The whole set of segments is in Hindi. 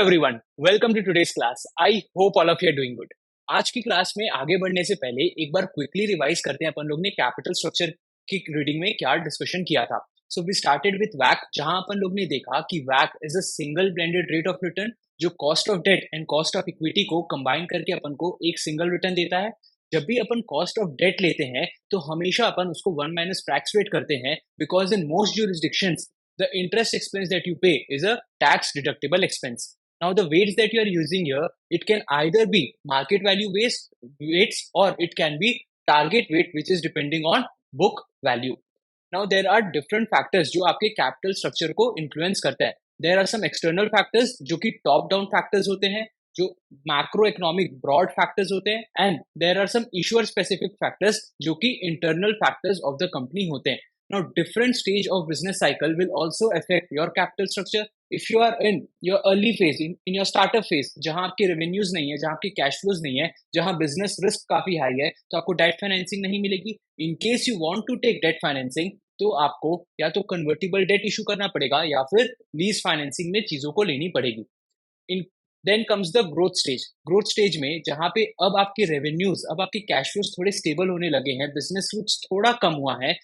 everyone, welcome to today's class. I hope all of you are doing good. आज की क्लास में आगे बढ़ने से पहले एक बार क्विकली रिवाइज करते हैं अपन लोग ने कैपिटल स्ट्रक्चर की रीडिंग में क्या डिस्कशन किया था. सो वी स्टार्टेड विथ वैक, जहां अपन लोग ने देखा कि वैक is a single blended rate of return जो cost of debt and cost of equity को कंबाइन करके अपन को एक सिंगल रिटर्न देता है. जब भी अपन कॉस्ट ऑफ डेट लेते हैं तो हमेशा अपन उसको 1 माइनस टैक्स रेट करते हैं, because in most jurisdictions the interest expense that you pay is a tax deductible expense. Now the weights that you are using here, it can either be market value based weights or it can be target weight, which is depending on book value. Now there are different factors जो आपके capital structure को influence करते हैं. There are some external factors जो कि top down factors होते हैं, जो macroeconomic broad factors होते हैं, and there are some issuer specific factors जो कि internal factors of the company होते हैं. Now, different stage of business cycle will also affect your capital structure. If you are in your early phase, in your startup phase, जहां आपके revenues नहीं है, जहां आपके cash flows नहीं है, जहां business risk काफी high है, तो आपको debt financing नहीं मिलेगी. In case you want to take debt financing, तो आपको या तो convertible debt issue करना पड़ेगा या फिर lease financing में चीजों को लेनी पड़ेगी. In then comes the growth stage. Growth stage में जहां पे अब आपके revenues, अब आपके cash flows थोड़े stable होने लगे हैं, business कुछ थोड़ा कम हुआ है,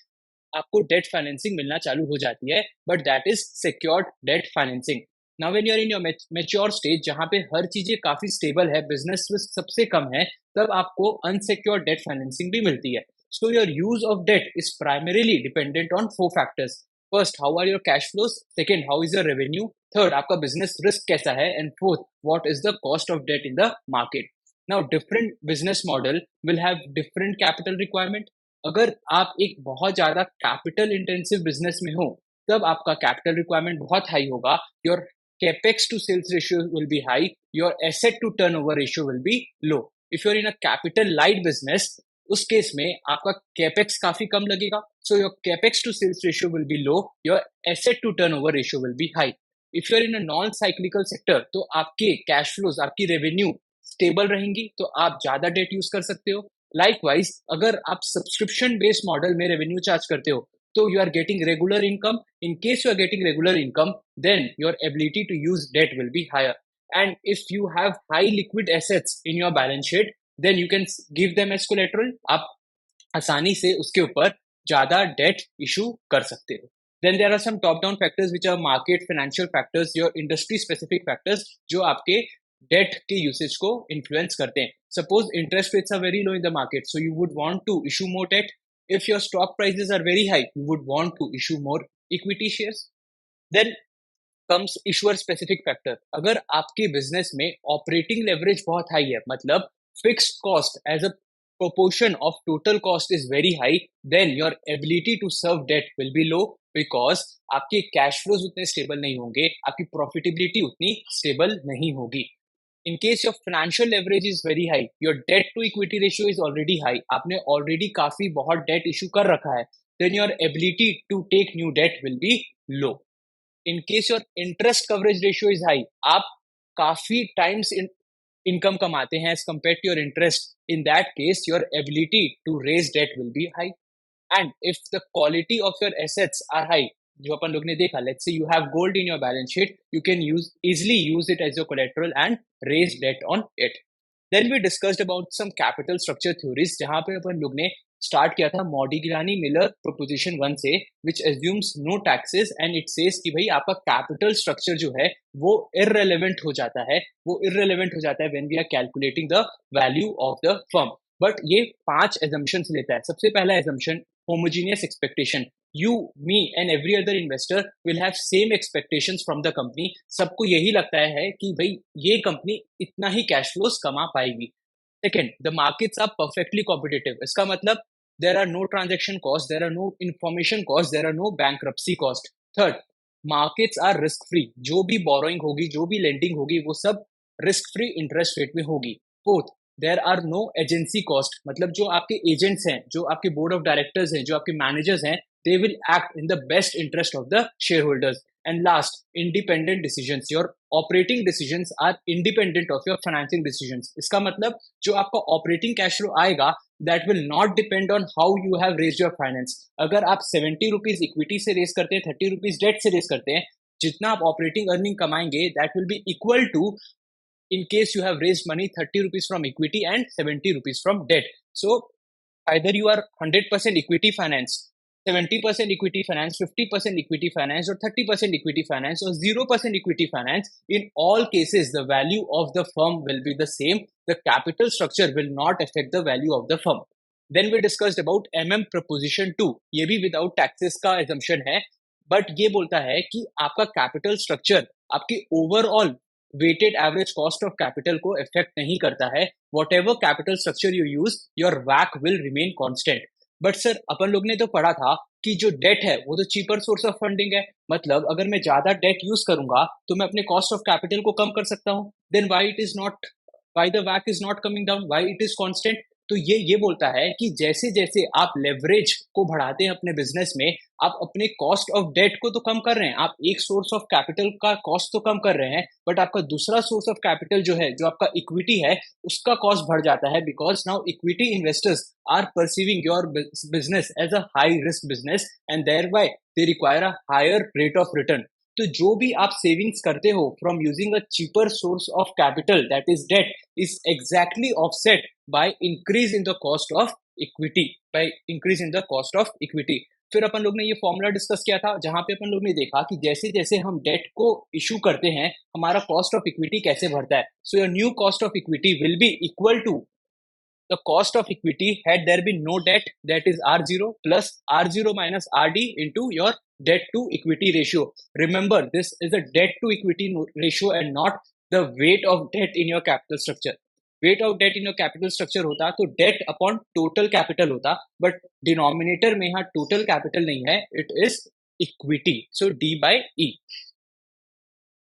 आपको डेट फाइनेंसिंग मिलना चालू हो जाती है, but that is secured debt financing. Now when you are in your mature stage, जहां पे हर चीजें काफी स्टेबल है, बिजनेस रिस्क सबसे कम है, तब आपको अनसिक्योर्ड डेट फाइनेंसिंग भी मिलती है. So your use of debt is primarily dependent on 4 factors. First, how are your cash flows. Second, how is your revenue. Third, आपका बिजनेस रिस्क कैसा है. And fourth, what is the cost of debt in the market. Now different business model will have different capital requirement. अगर आप एक बहुत ज्यादा कैपिटल इंटेंसिव बिजनेस में हो, तब आपका कैपिटल रिक्वायरमेंट बहुत हाई होगा. Your capex to sales ratio will be high, your asset to turnover ratio will be low. If you are in a capital light business, उस केस में आपका कैपेक्स काफी कम लगेगा, so your capex to sales ratio will be low, your asset to turnover ratio will be high. If you are in a non cyclical sector, तो आपके कैश फ्लोज, आपकी रेवेन्यू स्टेबल रहेंगी, तो आप ज्यादा डेट यूज कर सकते हो. Likewise, अगर आप सब्सक्रिप्शन बेस्ड मॉडल में रेवेन्यू चार्ज करते हो, तो you are getting regular income. In case you are getting regular income, then your ability to use debt will be higher. And if you have high liquid assets in your balance sheet, then you can give them as collateral. आप आसानी से उसके ऊपर ज्यादा डेट इशू कर सकते हो. Then there are some top down factors which are market financial factors, your industry specific factors जो आपके डेट के यूसेज को इन्फ्लुएंस करते हैं. Suppose interest rates are very low in the market, so you would want to issue more debt. If your stock prices are very high, you would want to issue more equity shares. Then comes issuer specific factor. अगर आपके बिजनेस में ऑपरेटिंग लेवरेज बहुत हाई है, मतलब fixed cost as a proportion of total cost is very high, then your ability to serve debt will be low, because आपके cash flows उतने stable नहीं होंगे, आपकी profitability उतनी stable नहीं होगी. In case your financial leverage is very high, your debt to equity ratio is already high, आपने already काफी बहुत debt issue कर रखा है, then your ability to take new debt will be low. In case your interest coverage ratio is high, आप काफी times income कमाते हैं as compared to your interest, in that case your ability to raise debt will be high. And if the quality of your assets are high, जो अपन लोग ने देखा, let's say you have gold in your balance sheet, you can easily use it as your collateral and raise debt on it. Then we discussed about some capital structure theories, जहाँ पे अपन लोग ने स्टार्ट किया था मॉडिग्लानी मिलर प्रोपोजिशन 1 से, which assumes no taxes and it says कि भाई आपका कैपिटल स्ट्रक्चर जो है वो irrelevant हो जाता है, when we are calculating the value of the firm. But ये 5 assumptions लेता है. सबसे पहला assumption, homogeneous expectation. You, me and every other investor will have same expectations from the company. सबको यही लगता है कि भाई ये कंपनी इतना ही कैश फ्लोस कमा पाएगी. Second, the markets are perfectly competitive. इसका मतलब there are no transaction costs, there are no information costs, there are no bankruptcy cost. Third, markets are risk free. जो भी borrowing होगी, जो भी lending होगी, वो सब risk free interest rate में होगी. Fourth, there are no agency cost. मतलब जो आपके agents हैं, जो आपके board of directors हैं, जो आपके managers हैं, they will act in the best interest of the shareholders. And last, independent decisions. Your operating decisions are independent of your financing decisions. इसका मतलब जो आपका operating cash flow आएगा, that will not depend on how you have raised your finance. अगर आप 70 rupees equity से raise करते हैं, 30 rupees debt से raise करते हैं, जितना आप ऑपरेटिंग अर्निंग कमाएंगे that will be equal to in case you have raised money 30 rupees from equity and 70 rupees from debt. So either you are 100% equity finance, 70% equity finance, 50% equity finance, or 30% equity finance, or 0% equity finance. In all cases, the value of the firm will be the same. The capital structure will not affect the value of the firm. Then we discussed about MM proposition 2. ये भी without taxes का assumption है, but ये बोलता है कि आपका capital structure आपकी overall weighted average cost of capital को affect नहीं करता है. Whatever capital structure you use, your WACC will remain constant. But sir अपन लोग ने तो पढ़ा था कि जो डेट है वो तो चीपर सोर्स ऑफ फंडिंग है. मतलब अगर मैं ज्यादा डेट यूज करूंगा तो मैं अपने कॉस्ट ऑफ कैपिटल को कम कर सकता हूँ. Then why it is not, why the WACC is not coming down, why it is constant. तो ये बोलता है कि जैसे जैसे आप लेवरेज को बढ़ाते हैं अपने बिजनेस में, आप अपने कॉस्ट ऑफ डेट को तो कम कर रहे हैं. आप एक सोर्स ऑफ कैपिटल का कॉस्ट तो कम कर रहे हैं, बट आपका दूसरा सोर्स ऑफ कैपिटल जो है, जो आपका इक्विटी है, उसका कॉस्ट बढ़ जाता है. Because now equity investors are perceiving your business as a high risk business and thereby they require a higher rate of return. तो जो भी आप सेविंग्स करते हो from using a cheaper source of capital that is debt is exactly offset by increase in the cost of equity, by increase in the cost of equity. फिर अपन लोग ने ये फॉर्मूला डिस्कस किया था जहां पे अपन लोग ने देखा कि जैसे जैसे हम डेट को इशू करते हैं हमारा कॉस्ट ऑफ इक्विटी कैसे बढ़ता है. So your new cost of equity will be equal to the cost of equity had there been no debt, that is R0 plus R0 minus RD into your debt to equity ratio. Remember, this is a debt to equity ratio and not the weight of debt in your capital structure. Weight of debt in your capital structure होता तो debt upon total capital होता, but denominator में यहाँ total capital नहीं है, it is equity. So D by E.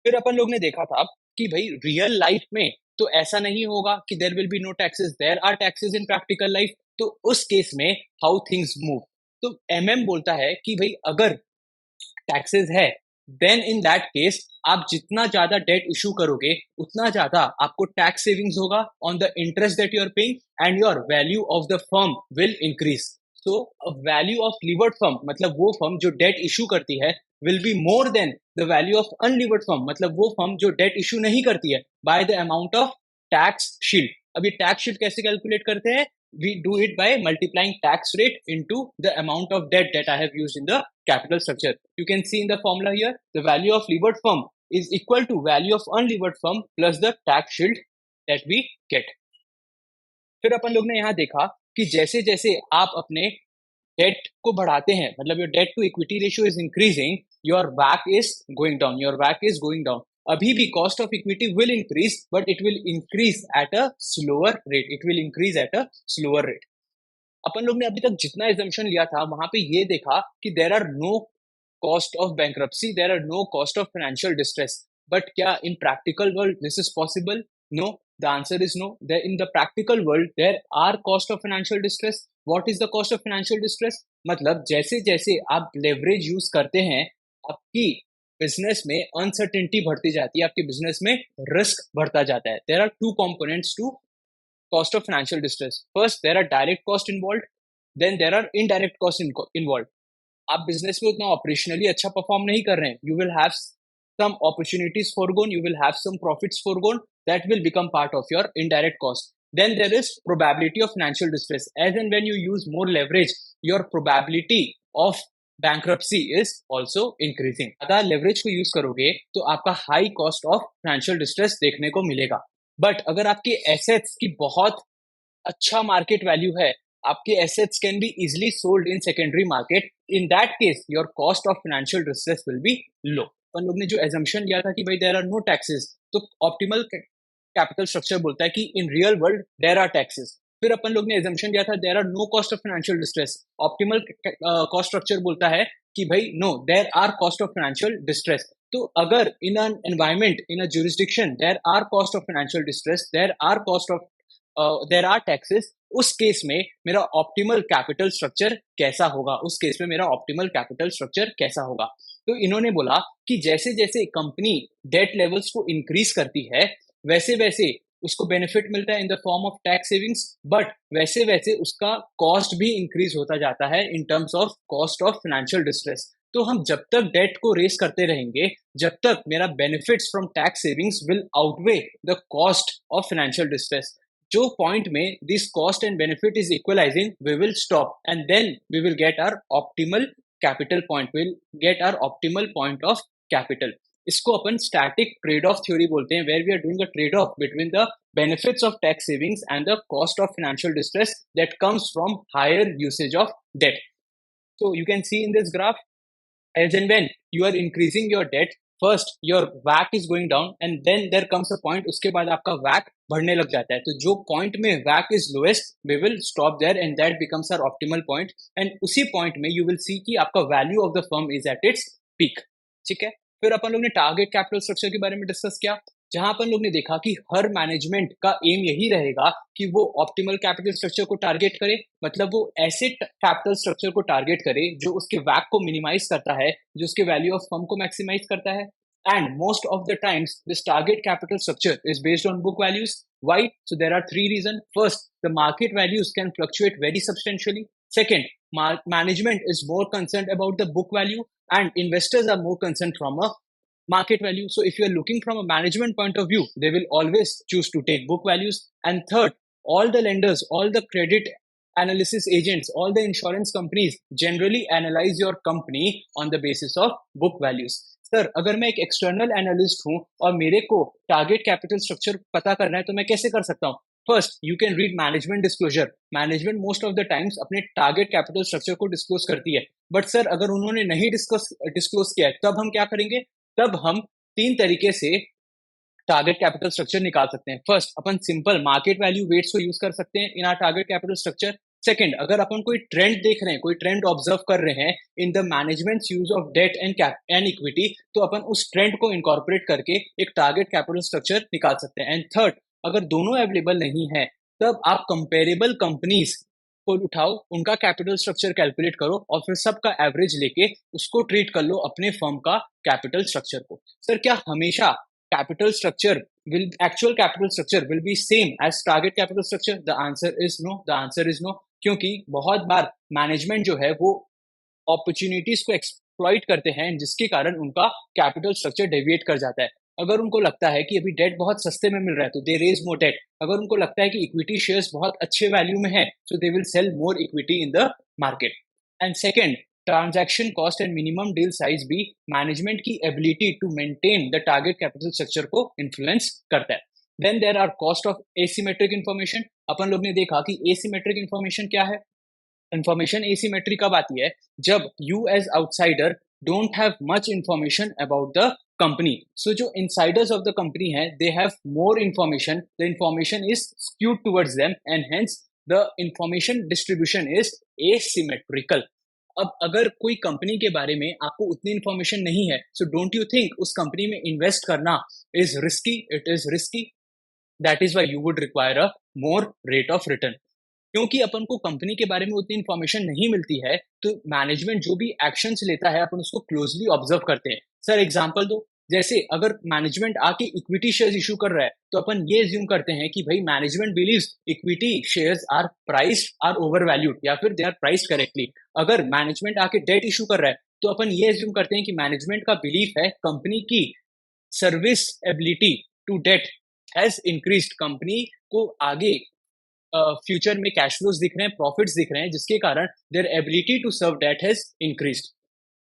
फिर अपन लोग ने देखा था कि भाई रियल लाइफ में तो ऐसा नहीं होगा कि there will be no taxes, there are taxes in practical life. तो उस केस में हाउ थिंग्स मूव. तो एमएम बोलता है कि भाई अगर टैक्सेस है देन इन दैट केस आप जितना ज्यादा डेट इशू करोगे उतना ज्यादा आपको टैक्स सेविंग्स होगा on the interest that you are paying and your value of the firm will increase. So value of levered firm मतलब वो फर्म जो डेट इशू करती है will be more than the value of unlevered firm, मतलब वो फर्म जो डेट इशू नहीं करती है, by the amount of tax shield. अब ये tax shield कैसे कैलकुलेट करते हैं? We do it by multiplying tax rate into the amount of debt that I have used in the capital structure. You can see in the formula here, the value of levered firm is equal to value of unlevered firm plus the tax shield that we get. फिर अपन लोग ने यहाँ देखा कि जैसे जैसे आप अपने डेट को बढ़ाते हैं, मतलब your debt to equity ratio is increasing, your WACC is going down, your WACC is going down. अभी भी cost of equity will increase but it will increase at a slower rate, it will increase at a slower rate. अपन लोग ने अभी तक जितना एजम्पशन लिया था वहां पे ये देखा कि there are no cost of bankruptcy, there are no cost of financial distress. But क्या in practical world this is possible? No. The answer is no. There in the practical world there are cost of financial distress. What is the cost of financial distress? मतलब जैसे जैसे आप leverage use करते हैं आपकी बिजनेस में अनसर्टेनिटी बढ़ती जाती है, आपके बिजनेस में रिस्क बढ़ता जाता है. There are two components to cost of financial distress. First, there are direct cost involved. Then there are indirect cost involved. आप बिजनेस में उतना ऑपरेशनली अच्छा परफॉर्म नहीं कर रहे हैं, you will have some opportunities foregone, you will have some profits foregone that will become part of your indirect cost. Then there is probability of financial distress. As and when you use more leverage, your probability of bankruptcy is also increasing. ज़्यादा leverage को use करोगे तो आपका high cost of financial distress देखने को मिलेगा. But अगर आपके assets की बहुत अच्छा market value है, आपके assets can be easily sold in secondary market. In that case, your cost of financial distress will be low. अपन लोग ने जो assumption लिया था कि भाई there are no taxes, तो optimal कैपिटल स्ट्रक्चर बोलता है कि in real world there are taxes. फिर अपन लोग ने एजम्पशन दिया था there are no cost of financial distress. Optimal cost structure बोलता है कि भाई no there are cost of financial distress. तो अगर in an environment in a jurisdiction there are cost of financial distress, there are cost of there are taxes, उस केस में मेरा ऑप्टिमल कैपिटल स्ट्रक्चर कैसा होगा, उस केस में मेरा ऑप्टिमल कैपिटल स्ट्रक्चर कैसा होगा. तो इन्होंने बोला कि जैसे जैसे कंपनी डेट लेवल्स को इंक्रीज करती है वैसे वैसे उसको बेनिफिट मिलता है in the form of tax savings, but वैसे वैसे उसका कॉस्ट भी इंक्रीज होता जाता है in terms of cost of financial distress. तो हम जब तक डेट को रेस करते रहेंगे, जब तक मेरा benefits from tax savings will outweigh the cost of financial distress, जो पॉइंट में this cost and benefit is equalising, we will stop and then we will get our optimal capital point, will get our optimal point of capital. इसको अपन स्टैटिक ट्रेड ऑफ थ्योरी बोलते हैं, where we are doing a trade off between the benefits of tax savings and the cost of financial distress that comes from higher usage of debt. So you can see in this graph, as and when you are increasing your debt, first your WACC is going down and then there comes a point, उसके बाद आपका WACC बढ़ने लग जाता है. तो जो point में WACC is lowest, we will stop there and that becomes our optimal point. And उसी point में you will see कि आपका value of the firm is at its peak. ठीक है. फिर अपन लोग ने टारगेट कैपिटल स्ट्रक्चर के बारे में डिस्कस किया, जहां अपन लोग ने देखा कि हर मैनेजमेंट का एम यही रहेगा कि वो ऑप्टिमल कैपिटल स्ट्रक्चर को टारगेट करे, मतलब वो ऐसे कैपिटल स्ट्रक्चर को टारगेट करे जो उसके वैक को मिनिमाइज करता है, जो उसके वैल्यू ऑफ फर्म को मैक्सिमाइज करता है. And most of the times this target capital structure is based on book values. Why? So there are three reasons. First, the market values can fluctuate very substantially. Second, management is more concerned about the book value and investors are more concerned from a market value. So if you are looking from a management point of view, they will always choose to take book values. And third, all the lenders, all the credit analysis agents, all the insurance companies generally analyze your company on the basis of book values. Sir, अगर मैं एक एक्सटर्नल एनालिस्ट हूं और मेरे को टारगेट कैपिटल स्ट्रक्चर पता करना है तो मैं कैसे कर सकता हूं? First, you can read management disclosure. Management most of the times अपने टारगेट कैपिटल स्ट्रक्चर को डिस्क्लोज करती है. बट सर, अगर उन्होंने नहीं डिस्क्लोज किया है तब हम क्या करेंगे? तब हम तीन तरीके से टारगेट कैपिटल स्ट्रक्चर निकाल सकते हैं. फर्स्ट, अपन सिंपल मार्केट वैल्यू वेट्स को यूज कर सकते हैं इन are target capital structure. Second, अगर अपन कोई ट्रेंड देख रहे हैं, कोई ट्रेंड ऑब्जर्व कर रहे हैं in the management use of debt and equity, तो अपन उस ट्रेंड को इनकॉर्पोरेट करके एक टारगेट कैपिटल स्ट्रक्चर निकाल सकते हैं. एंड थर्ड, अगर दोनों अवेलेबल नहीं है तब आप कंपेरेबल कंपनीज को उठाओ, उनका कैपिटल स्ट्रक्चर कैलकुलेट करो और फिर सबका एवरेज लेके उसको ट्रीट कर लो अपने फर्म का कैपिटल स्ट्रक्चर को. सर, क्या हमेशा capital structure actual capital structure will be same as target capital structure? The answer is no. The answer is no. क्योंकि बहुत बार मैनेजमेंट जो है वो अपॉर्चुनिटीज को एक्सप्लॉइट करते हैं जिसके कारण उनका कैपिटल स्ट्रक्चर डेविएट कर जाता है. अगर उनको लगता है कि अभी डेट बहुत सस्ते में मिल रहा है तो दे रेज मोर डेट. अगर उनको लगता है कि इक्विटी शेयर्स बहुत अच्छे वैल्यू में है so they will sell more equity in the market. And second, transaction cost and minimum deal size भी मैनेजमेंट की ability to maintain the target capital structure को इन्फ्लुएंस करता है. Then there are cost of asymmetric information. अपन लोग ने देखा कि एसिमेट्रिक इन्फॉर्मेशन क्या है. इन्फॉर्मेशन एसिमेट्री कब आती है? जब you as outsider don't have much information about the company. So जो इनसाइडर्स ऑफ द कंपनी है they have more information, the information is skewed towards them and hence the information distribution is asymmetrical. अब अगर कोई कंपनी के बारे में आपको उतनी इन्फॉर्मेशन नहीं है, सो डोंट यू थिंक उस कंपनी में इन्वेस्ट करना is risky? It is risky. That is why you would require a more rate of return. क्योंकि अपन को कंपनी के बारे में उतनी इन्फॉर्मेशन नहीं मिलती है तो मैनेजमेंट जो भी एक्शंस लेता है अपन उसको क्लोजली ऑब्जर्व करते हैं. सर, एग्जांपल दो. जैसे अगर मैनेजमेंट आके इक्विटी शेयर्स इशू कर रहा है तो अपन ये एज्यूम करते हैं कि भाई management believes equity shares are priced, are over valued या फिर दे आर प्राइस्ड करेक्टली. अगर मैनेजमेंट आके डेट इशू कर रहा है तो अपन ये एज्यूम करते हैं कि मैनेजमेंट का बिलीफ है कंपनी की service ability to debt has increased. Company को आगे फ्यूचर में कैश फ्लोज दिख रहे हैं, प्रॉफिट्स दिख रहे हैं, जिसके कारण their ability to serve debt has increased.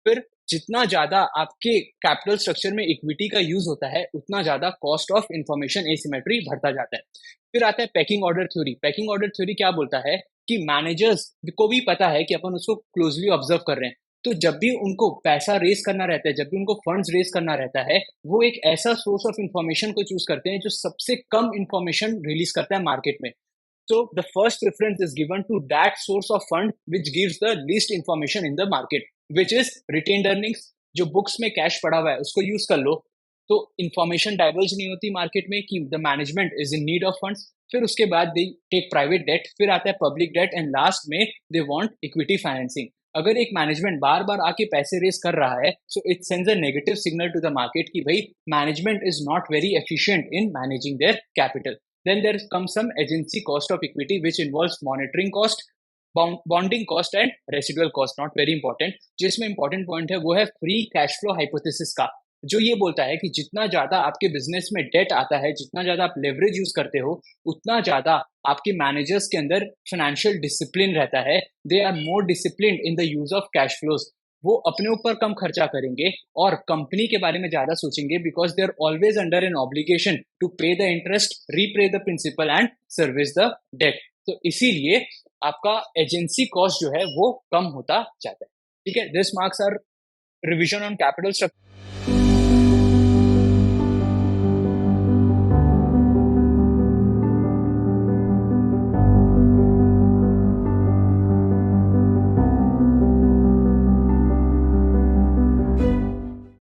फिर जितना ज्यादा आपके कैपिटल स्ट्रक्चर में इक्विटी का यूज होता है उतना ज्यादा कॉस्ट ऑफ इंफॉर्मेशन एसिमेट्री बढ़ता जाता है. फिर आता है packing order theory. Packing order theory क्या बोलता है कि मैनेजर्स को भी पता है कि अपन उसको क्लोजली ऑब्जर्व कर रहे हैं, तो जब भी उनको पैसा रेज करना रहता है, जब भी उनको फंड्स रेज करना रहता है, वो एक ऐसा सोर्स ऑफ इंफॉर्मेशन को चूज करते हैं जो सबसे कम इंफॉर्मेशन रिलीज करता है मार्केट में. So the first preference is given to that source of fund which gives the least information in the market, which is retained earnings. जो बुक्स में कैश पड़ा हुआ है उसको यूज कर लो तो इंफॉर्मेशन डाइवर्ज नहीं होती मार्केट में कि the management is in need of funds. फिर उसके बाद दे टेक प्राइवेट डेट, फिर आता है पब्लिक डेट एंड लास्ट में दे वांट इक्विटी फाइनेंसिंग. अगर एक मैनेजमेंट बार बार आके पैसे रेस कर रहा है so it sends a negative signal to the market कि भाई management is not very efficient in managing their capital. Then there comes some agency cost of equity which involves monitoring cost, bonding cost and residual cost, not very important. जिसमें इंपॉर्टेंट पॉइंट है वो है फ्री कैश फ्लो हाइपोथेसिस का, जो ये बोलता है कि जितना ज्यादा आपके बिजनेस में डेट आता है, जितना ज्यादा आप लेवरेज यूज करते हो, उतना ज्यादा आपके मैनेजर्स के अंदर फाइनेंशियल डिसिप्लिन रहता है। They are more discipline in the use of cash flows. वो अपने ऊपर कम खर्चा करेंगे और कंपनी के बारे में ज्यादा सोचेंगे, because they are always under an obligation to pay the interest, repay the principal and service the debt. तो इसीलिए आपका एजेंसी कॉस्ट जो है वो कम होता जाता है। ठीक है, this marks are revision on capital structure.